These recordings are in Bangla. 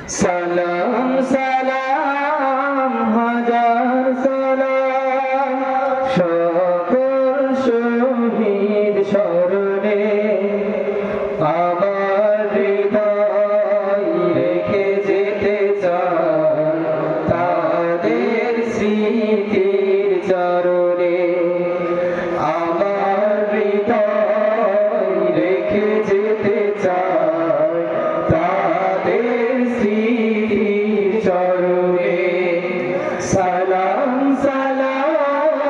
সালাম সালাম হাজার সালাম সকল শহীদ স্মরণে আমার হৃদয় রেখে যেতে চাই তাদের স্মৃতির চরণে। আমার হৃদয় রেখে যেতে চাই তাদের স্মৃতির চরণে। সালাম সালাম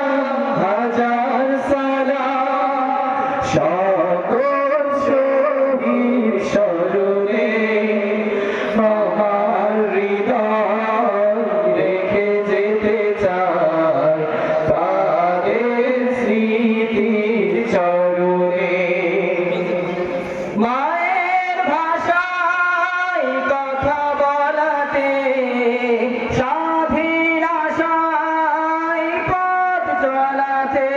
হাজার সালাম সকল শহীদ স্মরণে আমার হৃদয় রেখে যেতে চাই তাদের স্মৃতির চরণে। মায়ের ভাষায় কথা বলাতে স্বাধীন আশায় পথ চলাতে,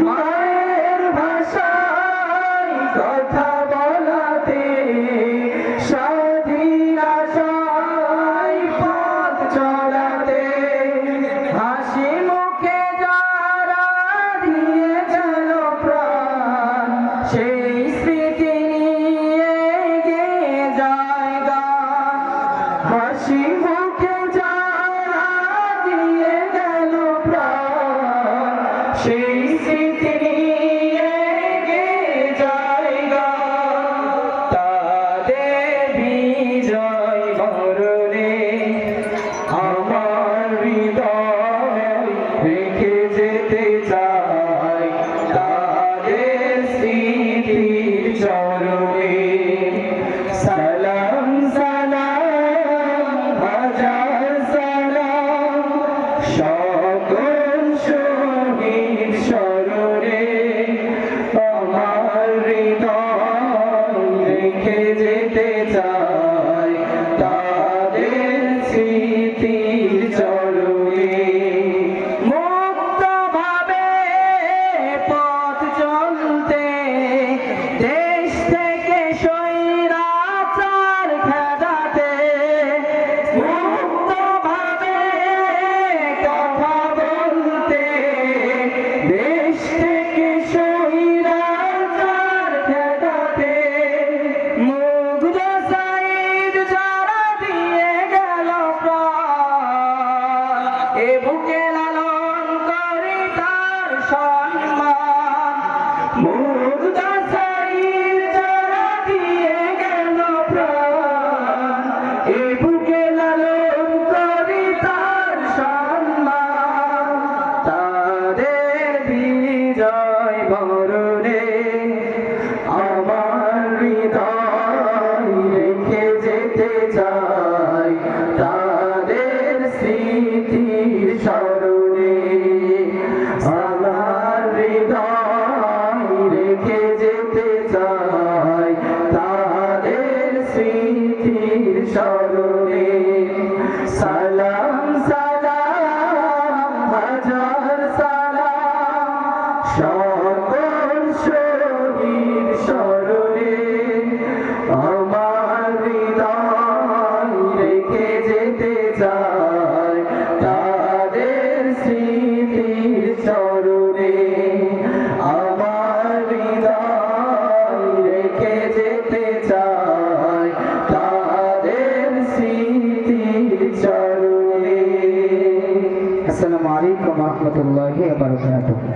মায়ের ভাষায় কথা বলাতে স্বাধীন আশায় পথ চলাতে, হাসি মুখে যারা দিয়ে গেল প্রাণ সেই স্মৃতি নিয়ে এগিয়ে যায় গান। হাসি মুখে যারা দিয়ে গেল প্রাণ সেই স্মৃতি নিয়ে এগিয়ে যায় গান। তাদের বিজয় মরণে আমার হৃদয় রেখে যেতে চাই তাদের স্মৃতির চরণে। সালাম সালাম হাজার সালাম সকল শহীদ স্মরণে আমার হৃদয় রেখে যেতে চাই তাদের স্মৃতির চরণে। মুক্তভাবে পথ চলতে দেশ থেকে স্বৈরাচার খেদাতে, মুক্তভাবে কথা বলতে দেশ থেকে স্বৈরাচার খেদাতে, মুগ্ধ সাঈদ যারা দিয়ে গেল প্রাণ এ বুকে লালন করি তার সম্মান। মুগ্ধ সাঈদ যারা দিয়ে গেল প্রাণ এ বুকে লালন করি তার সম্মান। তাদের বিজয় মরণে আমার হৃদয় রেখে যেতে চাই তাদের স্মৃতির স্মরণে। আমার হৃদয় রেখে যেতে চাই তাদের স্মৃতির স্মরণে। সালাম সালাম হাজার সালাম সকল শহীদ স্মরণে আমার হৃদয় রেখে যেতে চাই তাদের স্মৃতির চরণে। আমার হৃদয় রেখে যেতে চাই তাদের স্মৃতির চরণে। আসসালামু আলাইকুম ওয়া রাহমাতুল্লাহি ওয়া বারাকাতুহু।